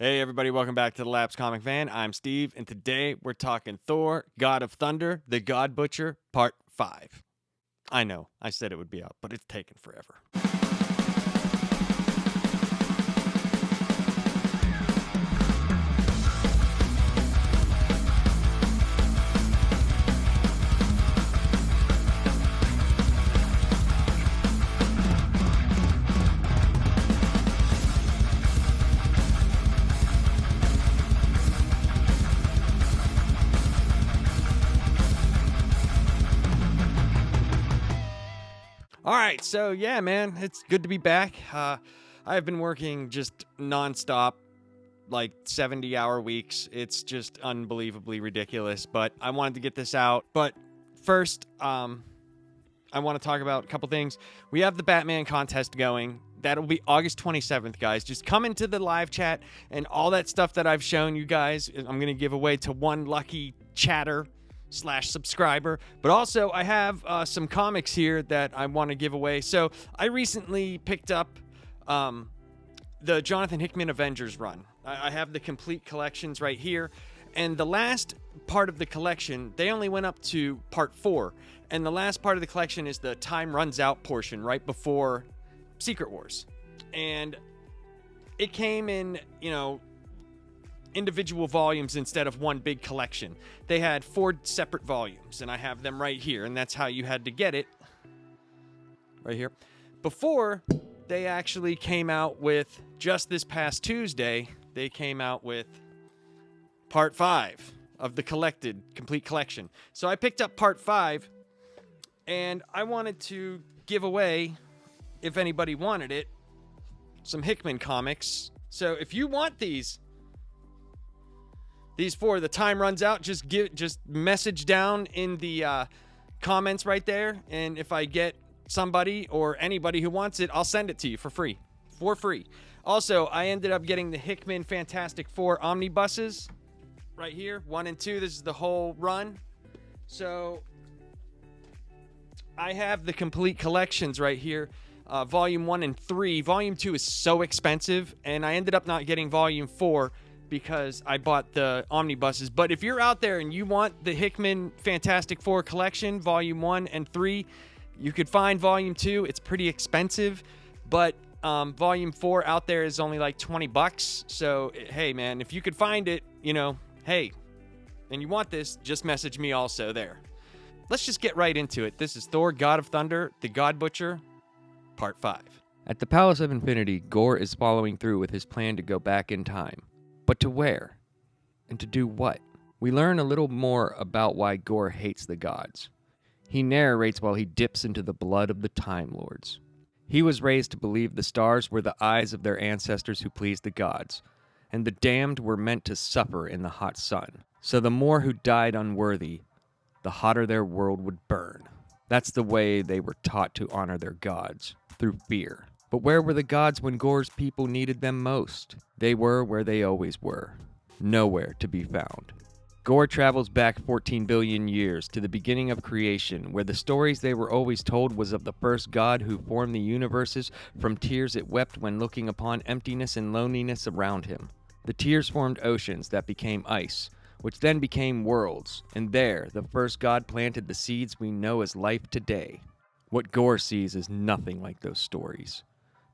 Hey everybody, welcome back to the Labs Comic Fan. I'm Steve, and today we're talking Thor, God of Thunder, the God Butcher, Part 5. I know, I said it would be out, but it's taken forever. All right, so yeah, man, it's good to be back. I've been working just nonstop, like 70-hour weeks. It's just unbelievably ridiculous, but I wanted to get this out. But first, I want to talk about a couple things. We have the Batman contest going. That'll be August 27th, guys. Just come into the live chat, and all that stuff that I've shown you guys, I'm going to give away to one lucky chatter / subscriber. But also, I have some comics here that I want to give away. So I recently picked up the Jonathan Hickman Avengers run. I have the complete collections right here. And the last part of the collection, they only went up to part 4. And the last part of the collection is the Time Runs Out portion right before Secret Wars. And it came in, individual volumes instead of one big collection. They had 4 separate volumes, and I have them right here, and that's how you had to get it. Right here. Before, they actually came out with, just this past Tuesday, they came out with Part 5 of the complete collection. So I picked up Part 5, and I wanted to give away, if anybody wanted it, some Hickman comics. So if you want these 4, the Time Runs Out, just message down in the comments right there, and if I get somebody or anybody who wants it, I'll send it to you for free. Also, I ended up getting the Hickman Fantastic Four omnibuses right here, 1 and 2. This is the whole run. So I have the complete collections right here. Volume 1 and 3. Volume 2 is so expensive, and I ended up not getting Volume 4 because I bought the omnibuses. But if you're out there and you want the Hickman Fantastic Four collection, Volume 1 and 3, you could find Volume 2. It's pretty expensive, but Volume 4 out there is only like $20. So, hey, man, if you could find it, hey, and you want this, just message me also there. Let's just get right into it. This is Thor God of Thunder, the God Butcher, Part 5. At the Palace of Infinity, Gorr is following through with his plan to go back in time. But to where? And to do what? We learn a little more about why Gorr hates the gods. He narrates while he dips into the blood of the Time Lords. He was raised to believe the stars were the eyes of their ancestors who pleased the gods, and the damned were meant to suffer in the hot sun. So the more who died unworthy, the hotter their world would burn. That's the way they were taught to honor their gods, through fear. But where were the gods when Gorr's people needed them most? They were where they always were, nowhere to be found. Gorr travels back 14 billion years to the beginning of creation, where the stories they were always told was of the first god who formed the universes from tears it wept when looking upon emptiness and loneliness around him. The tears formed oceans that became ice, which then became worlds, and there the first god planted the seeds we know as life today. What Gorr sees is nothing like those stories.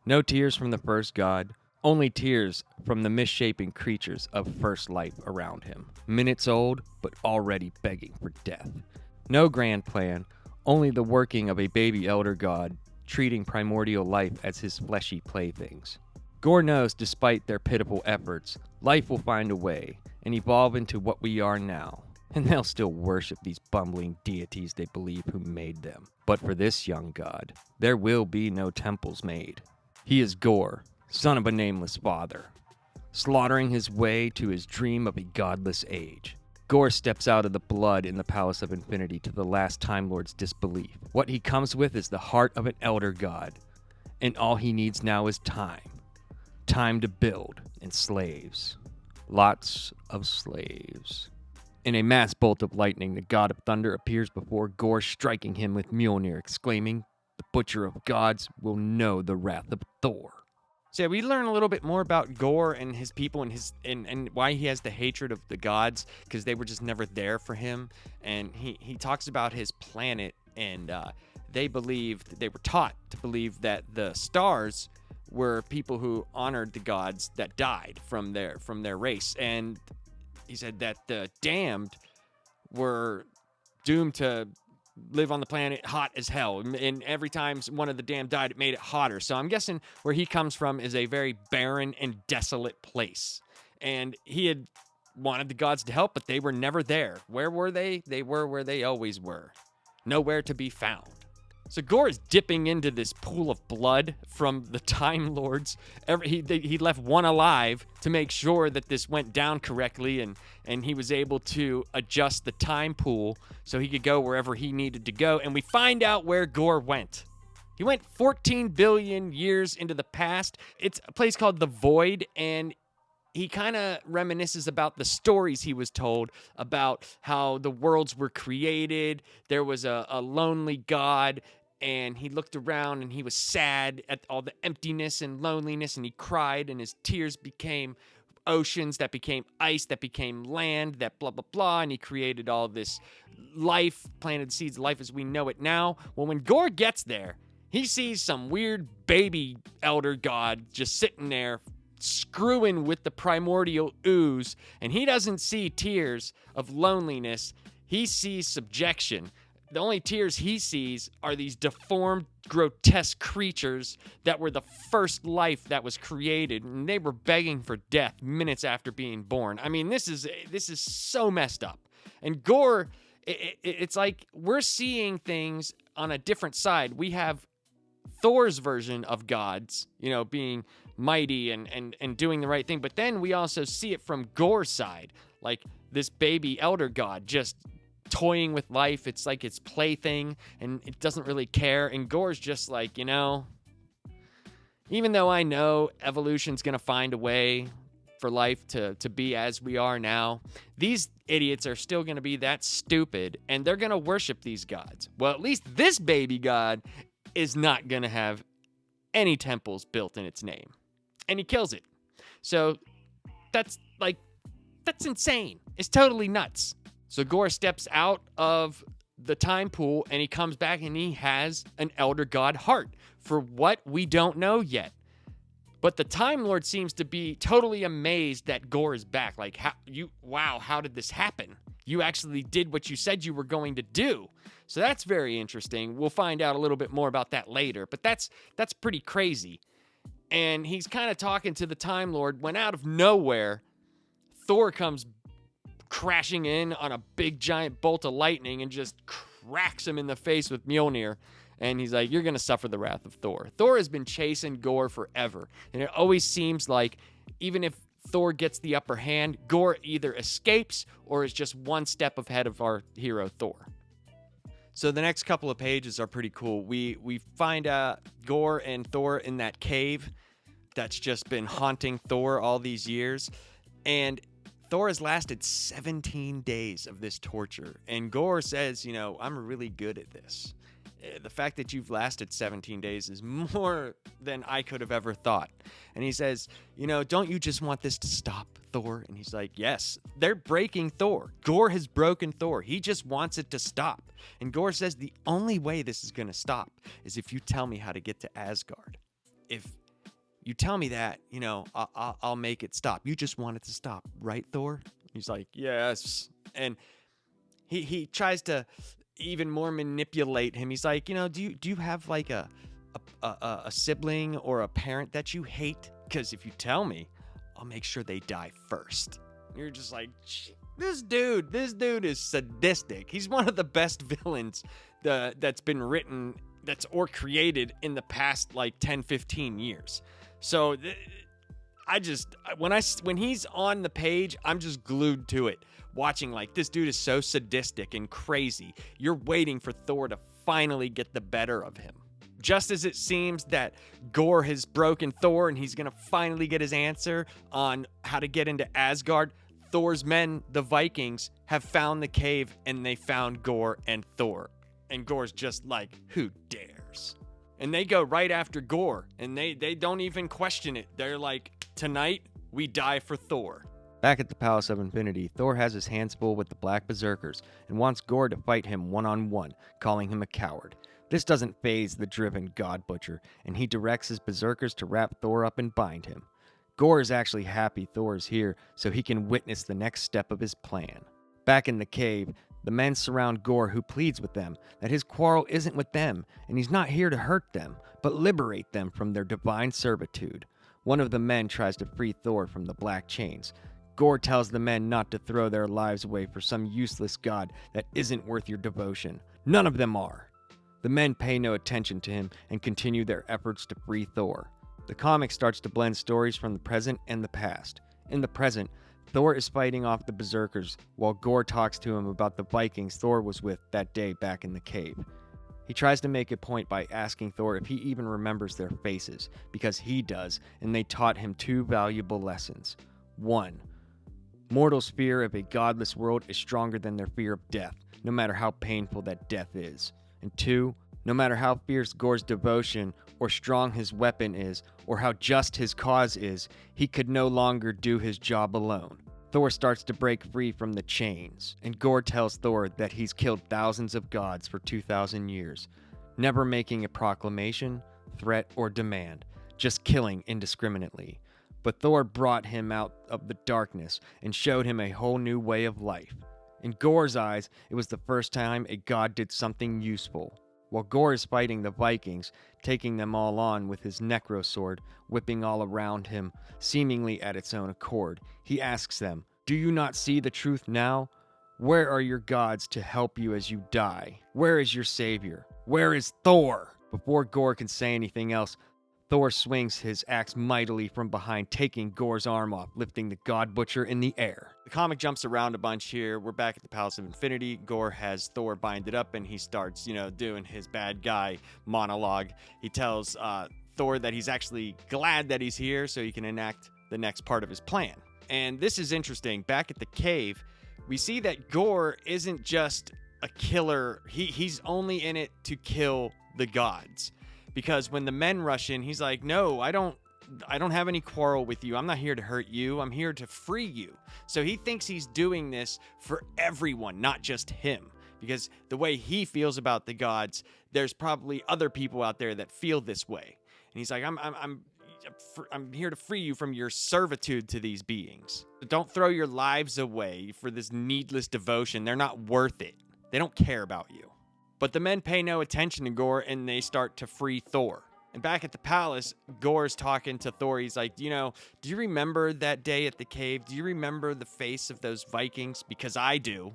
No tears from the first god, only tears from the misshapen creatures of first life around him. Minutes old, but already begging for death. No grand plan, only the working of a baby elder god, treating primordial life as his fleshy playthings. Gorr knows, despite their pitiful efforts, life will find a way and evolve into what we are now. And they'll still worship these bumbling deities they believe who made them. But for this young god, there will be no temples made. He is Gorr, son of a nameless father, slaughtering his way to his dream of a godless age. Gorr steps out of the blood in the Palace of Infinity to the last Time Lord's disbelief. What he comes with is the heart of an elder god, and all he needs now is time. Time to build, and slaves. Lots of slaves. In a mass bolt of lightning, the God of Thunder appears before Gorr, striking him with Mjolnir, exclaiming, "The Butcher of Gods will know the wrath of Thor." So yeah, we learn a little bit more about Gorr and his people and and why he has the hatred of the gods, because they were just never there for him. And he talks about his planet, and they were taught to believe that the stars were people who honored the gods that died from their race. And he said that the damned were doomed to live on the planet hot as hell, and every time one of the damned died, it made it hotter. So I'm guessing where he comes from is a very barren and desolate place, and he had wanted the gods to help, but they were never there. Where were they? They were where they always were, nowhere to be found. So Gorr is dipping into this pool of blood from the Time Lords. He left one alive to make sure that this went down correctly, and he was able to adjust the time pool so he could go wherever he needed to go. And we find out where Gorr went. He went 14 billion years into the past. It's a place called the Void, and he kind of reminisces about the stories he was told about how the worlds were created. There was a lonely god, and he looked around and he was sad at all the emptiness and loneliness, and he cried, and his tears became oceans that became ice, that became land, that blah, blah, blah, and he created all this life, planted seeds of life as we know it now. Well, when Gorr gets there, he sees some weird baby elder god just sitting there screwing with the primordial ooze, and he doesn't see tears of loneliness. He sees subjection. The only tears he sees are these deformed, grotesque creatures that were the first life that was created, and they were begging for death minutes after being born. I mean, this is so messed up. And Gorr, it's like we're seeing things on a different side. We have Thor's version of gods, being mighty and doing the right thing, but then we also see it from Gorr's side, like this baby elder god just toying with life. It's like its plaything, and it doesn't really care. And Gorr's just like, even though I know evolution's gonna find a way for life to be as we are now, these idiots are still gonna be that stupid, and they're gonna worship these gods. Well, at least this baby god is not gonna have any temples built in its name, and he kills it. So that's insane. It's totally nuts. So Gorr steps out of the time pool, and he comes back, and he has an elder god heart for what we don't know yet. But the Time Lord seems to be totally amazed that Gorr is back. Like, how did this happen? You actually did what you said you were going to do. So that's very interesting. We'll find out a little bit more about that later, but that's pretty crazy. And he's kind of talking to the Time Lord when out of nowhere, Thor comes crashing in on a big giant bolt of lightning and just cracks him in the face with Mjolnir. And he's like, you're going to suffer the wrath of Thor. Thor has been chasing Gorr forever. And it always seems like even if Thor gets the upper hand, Gorr either escapes or is just one step ahead of our hero Thor. So the next couple of pages are pretty cool. We find Gorr and Thor in that cave that's just been haunting Thor all these years. And Thor has lasted 17 days of this torture. And Gorr says, I'm really good at this. The fact that you've lasted 17 days is more than I could have ever thought. And he says, don't you just want this to stop, Thor? And he's like, yes, they're breaking Thor. Gorr has broken Thor. He just wants it to stop. And Gorr says, the only way this is going to stop is if you tell me how to get to Asgard. If you tell me that, I'll make it stop. You just want it to stop, right, Thor? He's like, yes. And he tries to even more manipulate him. He's like, do you have like a sibling or a parent that you hate? Because if you tell me, I'll make sure they die first. You're just like, this dude is sadistic. He's one of the best villains that's been written or created in the past like 10, 15 years. So when he's on the page, I'm just glued to it, watching like this dude is so sadistic and crazy. You're waiting for Thor to finally get the better of him. Just as it seems that Gorr has broken Thor and he's going to finally get his answer on how to get into Asgard, Thor's men, the Vikings, have found the cave, and they found Gorr and Thor. And Gorr's just like, who dares? And they go right after Gorr, and they don't even question it. They're like, tonight, we die for Thor. Back at the Palace of Infinity, Thor has his hands full with the Black Berserkers and wants Gorr to fight him one-on-one, calling him a coward. This doesn't faze the driven God Butcher, and he directs his Berserkers to wrap Thor up and bind him. Gorr is actually happy Thor is here so he can witness the next step of his plan. Back in the cave, the men surround Gorr, who pleads with them that his quarrel isn't with them and he's not here to hurt them, but liberate them from their divine servitude. One of the men tries to free Thor from the black chains. Gorr tells the men not to throw their lives away for some useless god that isn't worth your devotion. None of them are. The men pay no attention to him and continue their efforts to free Thor. The comic starts to blend stories from the present and the past. In the present, Thor is fighting off the Berserkers while Gorr talks to him about the Vikings Thor was with that day back in the cave. He tries to make a point by asking Thor if he even remembers their faces, because he does, and they taught him two valuable lessons. 1. Mortals' fear of a godless world is stronger than their fear of death, no matter how painful that death is. And 2, no matter how fierce Gorr's devotion or strong his weapon is, or how just his cause is, he could no longer do his job alone. Thor starts to break free from the chains, and Gorr tells Thor that he's killed thousands of gods for 2,000 years, never making a proclamation, threat, or demand, just killing indiscriminately. But Thor brought him out of the darkness and showed him a whole new way of life. In Gorr's eyes, it was the first time a god did something useful. While Gorr is fighting the Vikings, taking them all on with his necro sword, whipping all around him, seemingly at its own accord, he asks them, "Do you not see the truth now? Where are your gods to help you as you die? Where is your savior? Where is Thor?" Before Gorr can say anything else, Thor swings his axe mightily from behind, taking Gorr's arm off, lifting the God Butcher in the air. The comic jumps around a bunch here. We're back at the Palace of Infinity. Gorr has Thor binded up, and he starts, doing his bad guy monologue. He tells Thor that he's actually glad that he's here so he can enact the next part of his plan. And this is interesting. Back at the cave, we see that Gorr isn't just a killer. He's only in it to kill the gods. Because when the men rush in, he's like, "No, I don't have any quarrel with you. I'm not here to hurt you. I'm here to free you." So he thinks he's doing this for everyone, not just him. Because the way he feels about the gods, there's probably other people out there that feel this way. And he's like, I'm here to free you from your servitude to these beings. Don't throw your lives away for this needless devotion. They're not worth it. They don't care about you. But the men pay no attention to Gorr, and they start to free Thor. And back at the palace, Gorr's talking to Thor. He's like, do you remember that day at the cave? Do you remember the face of those Vikings? Because I do.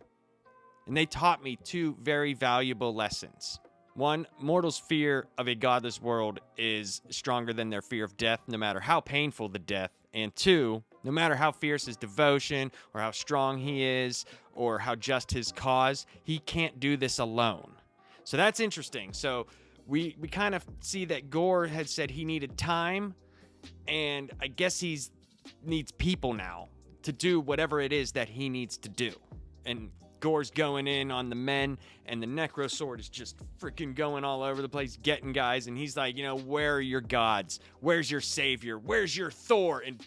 And they taught me two very valuable lessons. 1, mortals' fear of a godless world is stronger than their fear of death, no matter how painful the death. And 2, no matter how fierce his devotion, or how strong he is, or how just his cause, he can't do this alone. So that's interesting. So we kind of see that Gorr had said he needed time, and I guess needs people now to do whatever it is that he needs to do. And Gorr's going in on the men, and the necro sword is just freaking going all over the place, getting guys, and he's like, where are your gods? Where's your savior? Where's your Thor? And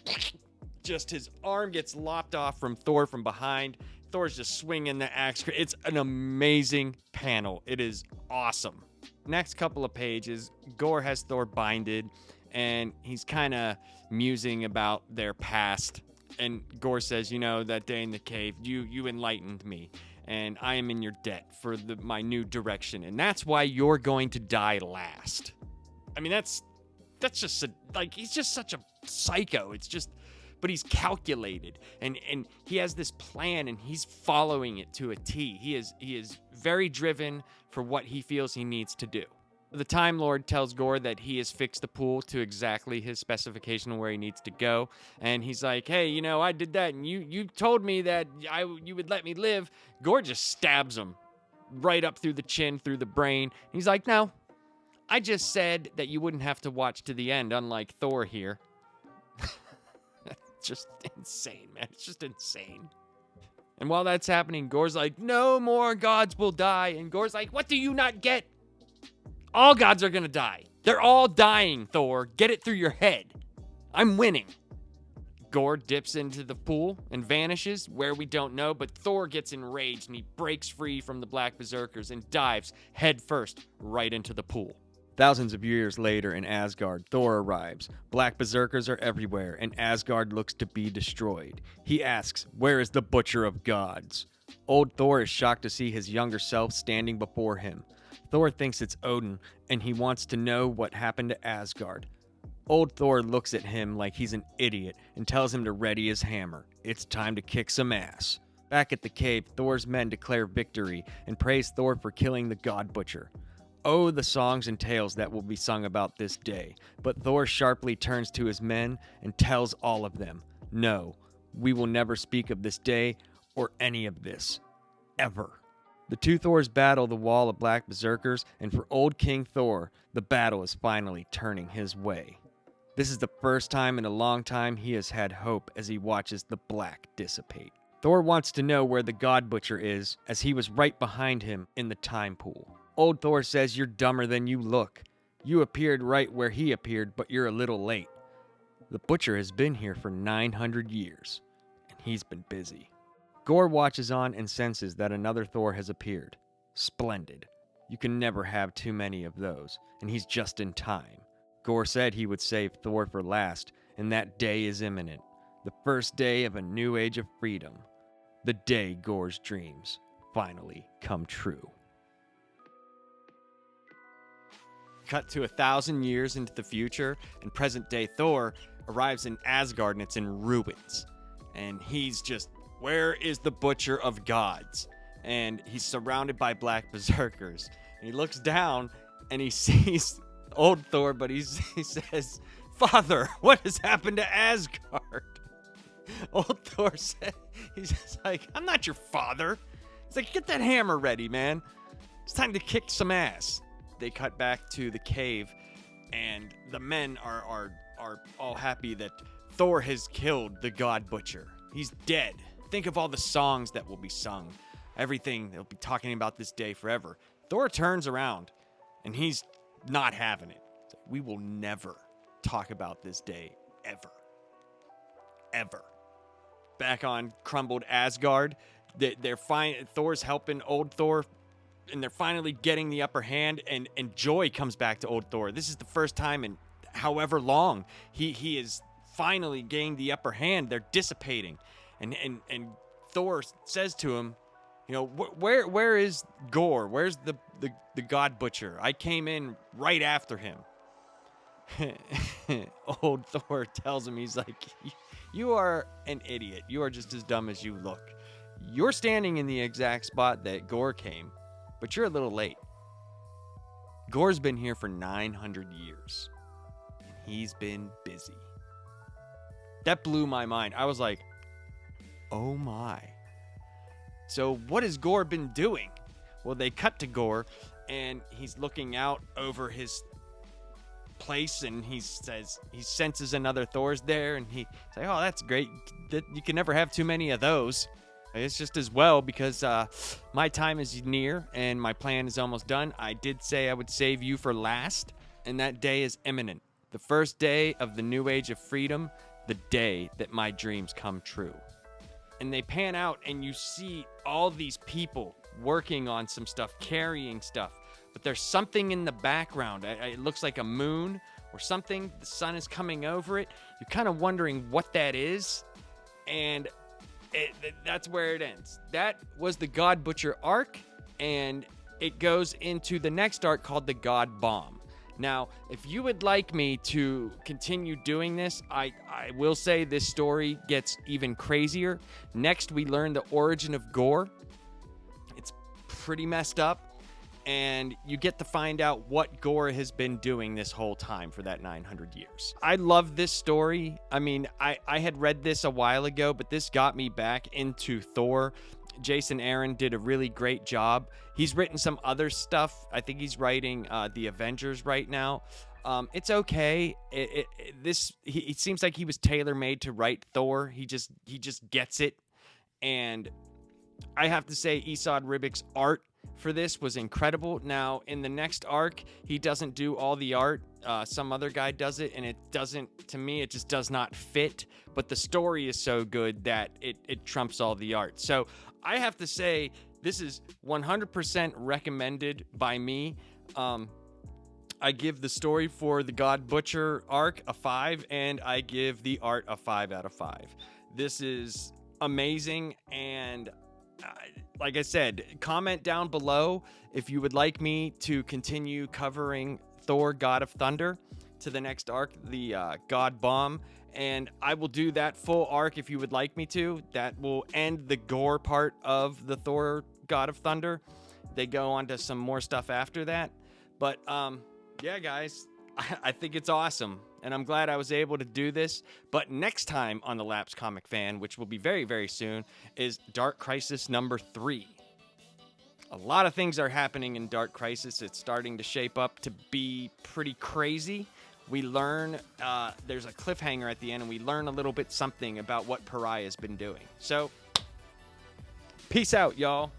just his arm gets lopped off from Thor from behind. Thor's just swinging the axe. It's an amazing panel. It is awesome. Next couple of pages, Gorr has Thor binded, and he's kind of musing about their past. And Gorr says, that day in the cave, you enlightened me, and I am in your debt for my new direction, and that's why you're going to die last. I mean, that's just he's just such a psycho. But he's calculated, and he has this plan, and he's following it to a T. He is very driven for what he feels he needs to do. The Time Lord tells Gorr that he has fixed the pool to exactly his specification where he needs to go, and he's like, "Hey, I did that, and you told me that you would let me live." Gorr just stabs him right up through the chin, through the brain. He's like, "No, I just said that you wouldn't have to watch to the end, unlike Thor here." Just insane, man. It's just insane. And while that's happening, Gorr's like, "No more gods will die." And Gorr's like, "What do you not get? All gods are gonna die. They're all dying, Thor. Get it through your head. I'm winning. Gorr dips into the pool and vanishes, where we don't know, but Thor gets enraged and he breaks free from the Black Berserkers and dives headfirst right into the pool. Thousands of years later in Asgard, Thor arrives. Black Berserkers are everywhere, and Asgard looks to be destroyed. He asks, "Where is the Butcher of Gods?" Old Thor is shocked to see his younger self standing before him. Thor thinks it's Odin, and he wants to know what happened to Asgard. Old Thor looks at him like he's an idiot and tells him to ready his hammer. It's time to kick some ass. Back at the cave, Thor's men declare victory and praise Thor for killing the God Butcher. Oh, the songs and tales that will be sung about this day. But Thor sharply turns to his men and tells all of them, "No, we will never speak of this day or any of this. Ever." The two Thors battle the wall of Black Berserkers, and for old King Thor, the battle is finally turning his way. This is the first time in a long time he has had hope as he watches the black dissipate. Thor wants to know where the God Butcher is, as he was right behind him in the time pool. Old Thor says, "You're dumber than you look. You appeared right where he appeared, but you're a little late. The Butcher has been here for 900 years, and he's been busy." Gorr watches on and senses that another Thor has appeared. Splendid. You can never have too many of those, and he's just in time. Gorr said he would save Thor for last, and that day is imminent. The first day of a new age of freedom. The day Gorr's dreams finally come true. Cut to 1,000 years into the future, and present-day Thor arrives in Asgard, and it's in ruins. And he's just, where is the Butcher of Gods? And he's surrounded by Black Berserkers. And he looks down, and he sees old Thor, but he says, "Father, what has happened to Asgard?" Old Thor said, he's just like, "I'm not your father." He's like, "Get that hammer ready, man. It's time to kick some ass." They cut back to the cave, and the men are all happy that Thor has killed the God Butcher. He's dead. Think of all the songs that will be sung. Everything, they'll be talking about this day forever. Thor turns around, and he's not having it. We will never talk about this day ever. Ever. Back on crumbled Asgard, they're fine. Thor's helping old Thor, and they're finally getting the upper hand, and joy comes back to old Thor. This is the first time in however long he is finally gained the upper hand. They're dissipating, and Thor says to him, "You know, where is Gorr? Where's the God Butcher? I came in right after him." Old Thor tells him, he's like, "You are an idiot. You are just as dumb as you look. You're standing in the exact spot that Gorr came, but you're a little late. Gorr's been here for 900 years, and he's been busy." That blew my mind. I was like, oh my. So what has Gorr been doing? Well, they cut to Gorr, and he's looking out over his place, and he says he senses another Thor's there, and he's like, "Oh, that's great. You can never have too many of those. It's just as well, because my time is near, and my plan is almost done. I did say I would save you for last, and that day is imminent. The first day of the new age of freedom, the day that my dreams come true." And they pan out, and you see all these people working on some stuff, carrying stuff. But there's something in the background. It looks like a moon or something. The sun is coming over it. You're kind of wondering what that is. And that's where it ends. That was the God Butcher arc. And it goes into the next arc called the God Bomb. Now, if you would like me to continue doing this, I will say this story gets even crazier. Next, we learn the origin of Gorr. It's pretty messed up. And you get to find out what Gorr has been doing this whole time for that 900 years. I love this story. I mean, I had read this a while ago, but this got me back into Thor. Jason Aaron did a really great job. He's written some other stuff. I think he's writing the Avengers right now. It's okay. It seems like he was tailor-made to write Thor. He just gets it. And I have to say, Esad Ribic's art for this was incredible. Now, in the next arc, he doesn't do all the art. Some other guy does it, and it doesn't, to me, it just does not fit. But the story is so good that it trumps all the art. So I have to say, this is 100% recommended by me. I give the story for the God Butcher arc a 5, and I give the art a 5 out of 5. This is amazing, and like I said, comment down below if you would like me to continue covering Thor God of Thunder to the next arc, the God Bomb, and I will do that full arc if you would like me to. That will end the Gorr part of the Thor God of Thunder. They go on to some more stuff after that, but yeah, guys, I think it's awesome, and I'm glad I was able to do this. But next time on The Lapsed Comic Fan, which will be very, very soon, is Dark Crisis number 3. A lot of things are happening in Dark Crisis. It's starting to shape up to be pretty crazy. We learn, there's a cliffhanger at the end, and we learn a little bit something about what Pariah's been doing. So, peace out, y'all.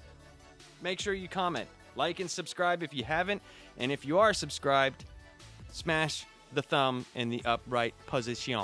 Make sure you comment, like, and subscribe if you haven't. And if you are subscribed, smash the thumb in the upright position.